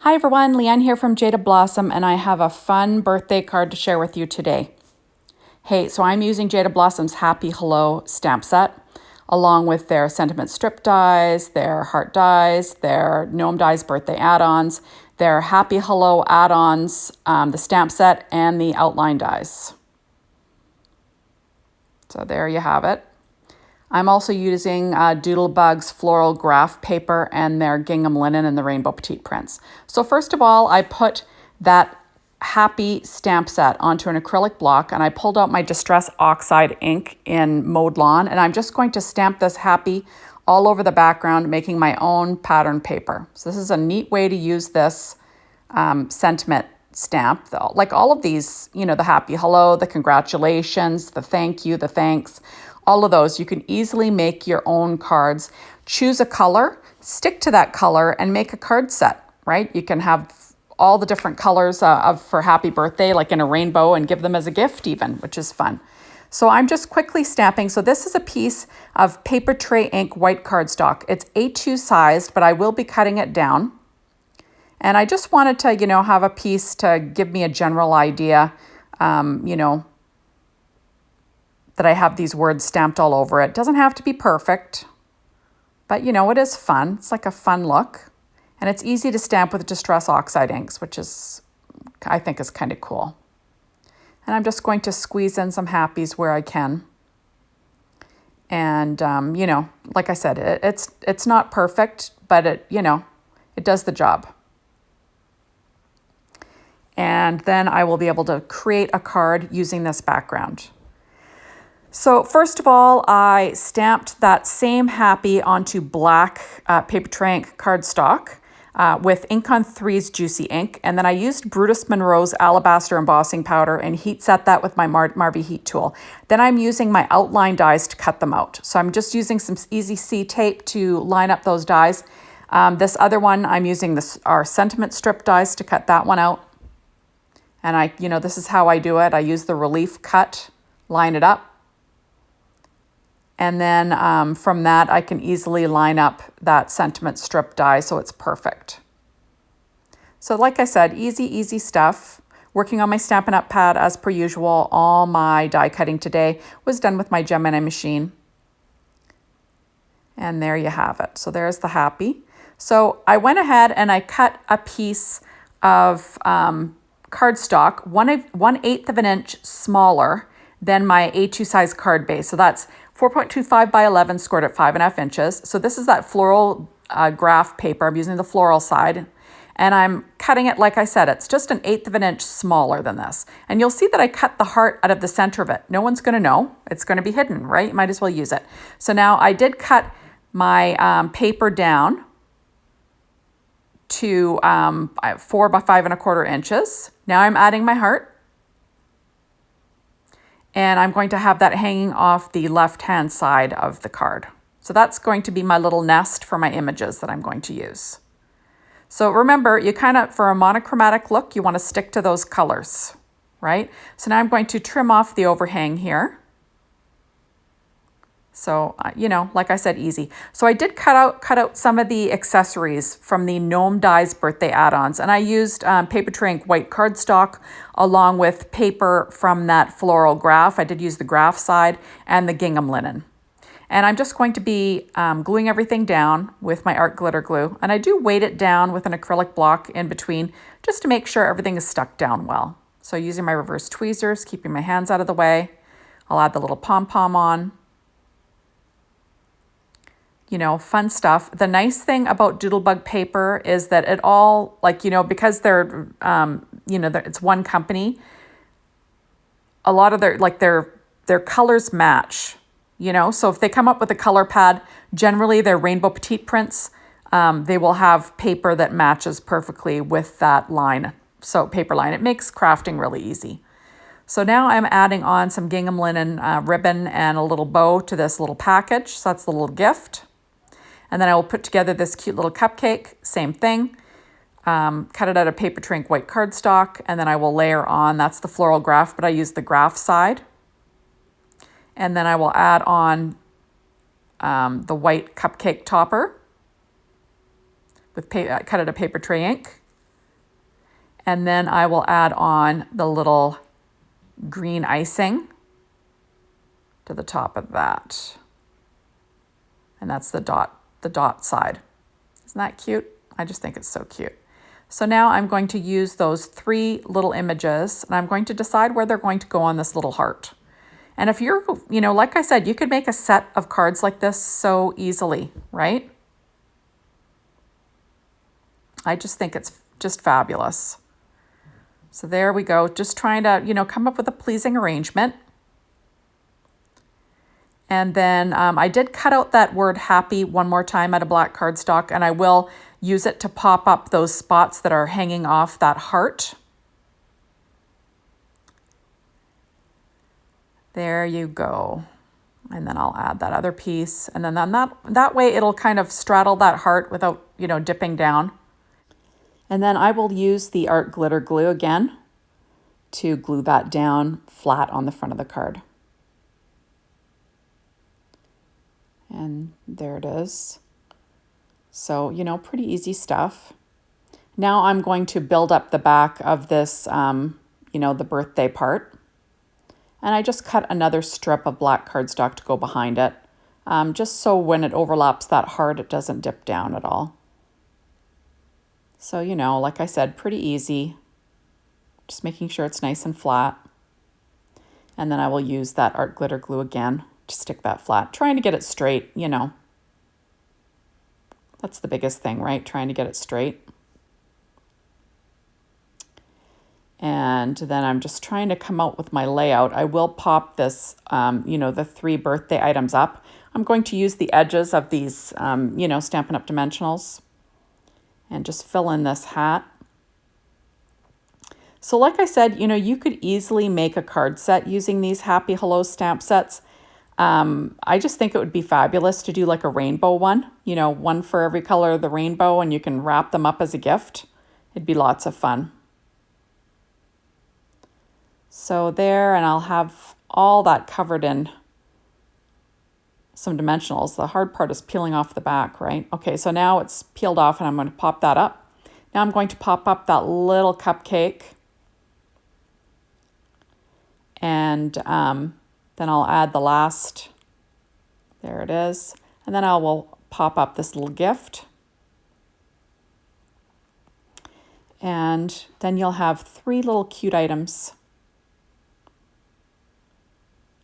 Hi everyone, Leanne here from Jaded Blossom, and I have a fun birthday card to share with you today. Hey, so I'm using Jaded Blossom's Happy Hello stamp set, along with their sentiment strip dies, their heart dies, their Gnome dies birthday add-ons, their Happy Hello add-ons, the stamp set, and the outline dies. So there you have it. I'm also using Doodlebug's floral graph paper and their gingham linen and the rainbow petite prints. So first of all, I put that Happy stamp set onto an acrylic block, and I pulled out my Distress Oxide ink in Mowed Lawn, and I'm just going to stamp this Happy all over the background, making my own pattern paper. So this is a neat way to use this sentiment stamp, like all of these, the Happy Hello, the congratulations, the thank you, the thanks, all of those. You can easily make your own cards. Choose a color, stick to that color, and make a card set, right? You can have all the different colors for happy birthday, like in a rainbow, and give them as a gift even, which is fun. So I'm just quickly stamping. So this is a piece of paper tray ink white cardstock. It's A2 sized, but I will be cutting it down. And I just wanted to, have a piece to give me a general idea, that I have these words stamped all over it. Doesn't have to be perfect, but it is fun. It's like a fun look. And it's easy to stamp with Distress Oxide inks, which I think is kind of cool. And I'm just going to squeeze in some happies where I can. And, like I said, it's not perfect, but it does the job. And then I will be able to create a card using this background. So first of all, I stamped that same Happy onto black paper tray ink cardstock with Ink on 3's Juicy Ink. And then I used Brutus Monroe's Alabaster embossing powder and heat set that with my Marvy heat tool. Then I'm using my outline dies to cut them out. So I'm just using some Easy C tape to line up those dies. This other one, I'm using our sentiment strip dies to cut that one out. And this is how I do it. I use the relief cut, line it up. And then from that, I can easily line up that sentiment strip die so it's perfect. So like I said, easy stuff. Working on my Stampin' Up! Pad as per usual. All my die cutting today was done with my Gemini machine. And there you have it. So there's the Happy. So I went ahead and I cut a piece of cardstock, 1/8 of an inch smaller than my A2 size card base. So that's 4.25 by 11 scored at 5.5 inches. So this is that floral graph paper. I'm using the floral side, and I'm cutting it, like I said, it's just 1/8 of an inch smaller than this. And you'll see that I cut the heart out of the center of it. No one's gonna know. It's gonna be hidden, right? You might as well use it. So now I did cut my paper down to 4 by 5.25 inches. Now I'm adding my heart. And I'm going to have that hanging off the left-hand side of the card. So that's going to be my little nest for my images that I'm going to use. So remember, for a monochromatic look, you want to stick to those colors, right? So now I'm going to trim off the overhang here. So, like I said, easy. So I did cut out some of the accessories from the Gnome Dies birthday add-ons, and I used paper tray ink white cardstock along with paper from that floral graph. I did use the graph side and the gingham linen. And I'm just going to be gluing everything down with my art glitter glue. And I do weight it down with an acrylic block in between just to make sure everything is stuck down well. So using my reverse tweezers, keeping my hands out of the way. I'll add the little pom-pom on. Fun stuff. The nice thing about Doodlebug paper is that it all, because they're, it's one company, a lot of their colors match, So if they come up with a color pad, generally they're rainbow petite prints, they will have paper that matches perfectly with that line. So paper line, it makes crafting really easy. So now I'm adding on some gingham linen ribbon and a little bow to this little package. So that's the little gift. And then I will put together this cute little cupcake, same thing. Cut it out of paper tray ink white cardstock, and then I will layer on, that's the floral graph, but I use the graph side. And then I will add on the white cupcake topper with cut out of paper tray ink. And then I will add on the little green icing to the top of that. And that's the dot side. Isn't that cute? I just think it's so cute. So now I'm going to use those 3 little images and I'm going to decide where they're going to go on this little heart. And if you're, like I said, you could make a set of cards like this so easily, right? I just think it's just fabulous. So there we go, just trying to, come up with a pleasing arrangement. And then I did cut out that word happy one more time out of black cardstock, and I will use it to pop up those spots that are hanging off that heart. There you go. And then I'll add that other piece. And then that way it'll kind of straddle that heart without, dipping down. And then I will use the art glitter glue again to glue that down flat on the front of the card. And there it is. So, pretty easy stuff. Now I'm going to build up the back of this, the birthday part. And I just cut another strip of black cardstock to go behind it, just so when it overlaps that heart, it doesn't dip down at all. So, like I said, pretty easy. Just making sure it's nice and flat. And then I will use that art glitter glue again to stick that flat, trying to get it straight, That's the biggest thing, right? Trying to get it straight. And then I'm just trying to come out with my layout. I will pop this, the 3 birthday items up. I'm going to use the edges of these, Stampin' Up! Dimensionals and just fill in this hat. So like I said, you could easily make a card set using these Happy Hello stamp sets. I just think it would be fabulous to do like a rainbow one, one for every color of the rainbow, and you can wrap them up as a gift. It'd be lots of fun. So there, and I'll have all that covered in some dimensionals. The hard part is peeling off the back, right? Okay, so now it's peeled off and I'm going to pop that up. Now I'm going to pop up that little cupcake. And then I'll add the last, there it is. And then I will pop up this little gift. And then you'll have 3 little cute items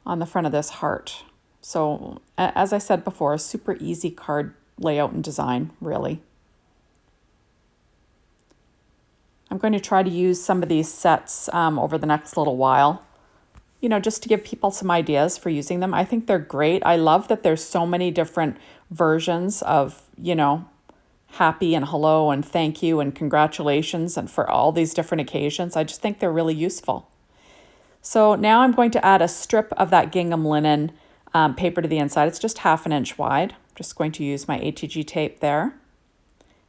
on the front of this heart. So as I said before, a super easy card layout and design, really. I'm going to try to use some of these sets over the next little while, just to give people some ideas for using them. I think they're great. I love that there's so many different versions of, happy and hello and thank you and congratulations and for all these different occasions. I just think they're really useful. So now I'm going to add a strip of that gingham linen paper to the inside. It's just 1/2 inch wide. I'm just going to use my ATG tape there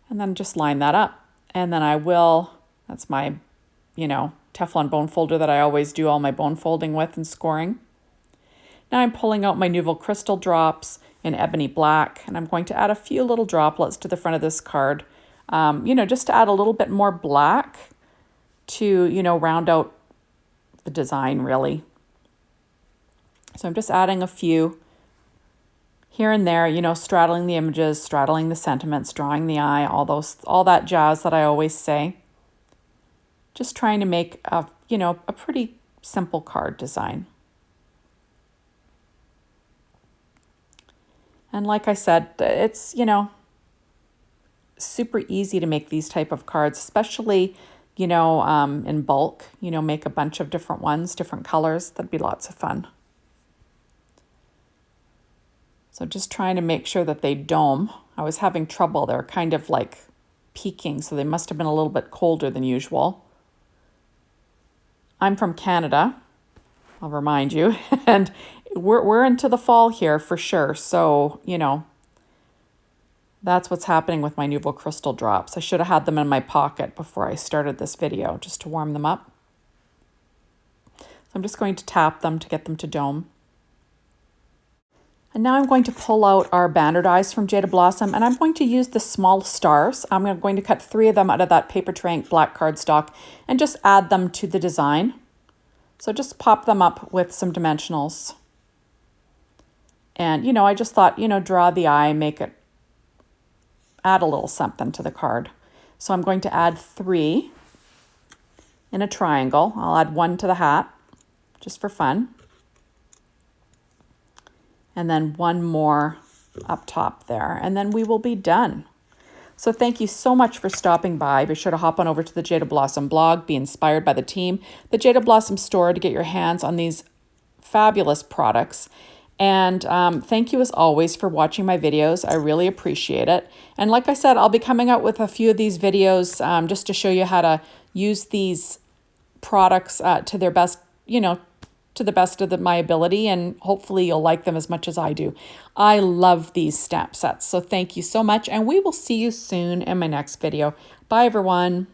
and then just line that up. And then I will, that's my, Teflon bone folder that I always do all my bone folding with and scoring. Now I'm pulling out my Nouveau Crystal drops in ebony black, and I'm going to add a few little droplets to the front of this card, just to add a little bit more black to, round out the design really. So I'm just adding a few here and there, straddling the images, straddling the sentiments, drawing the eye, all that jazz that I always say. Just trying to make a pretty simple card design. And like I said, it's, super easy to make these type of cards, especially, in bulk, make a bunch of different ones, different colors. That'd be lots of fun. So just trying to make sure that they dome. I was having trouble. They're kind of like peaking, so they must have been a little bit colder than usual. I'm from Canada, I'll remind you, and we're into the fall here for sure. So, that's what's happening with my Nouveau Crystal drops. I should have had them in my pocket before I started this video, just to warm them up. So I'm just going to tap them to get them to dome. And now I'm going to pull out our banner dies from Jaded Blossom, and I'm going to use the small stars. I'm going to cut 3 of them out of that paper tray ink black cardstock and just add them to the design. So just pop them up with some dimensionals. And, you know, I just thought, you know, draw the eye, make it, add a little something to the card. So I'm going to add 3 in a triangle. I'll add 1 to the hat, just for fun. And then 1 more up top there, and then we will be done. So thank you so much for stopping by. Be sure to hop on over to the Jaded Blossom blog, be inspired by the team, the Jaded Blossom store, to get your hands on these fabulous products. And thank you as always for watching my videos. I really appreciate it. And like I said, I'll be coming out with a few of these videos just to show you how to use these products to their best, you know, to the best of my ability, and hopefully you'll like them as much as I do. I love these stamp sets. So thank you so much, and we will see you soon in my next video. Bye everyone.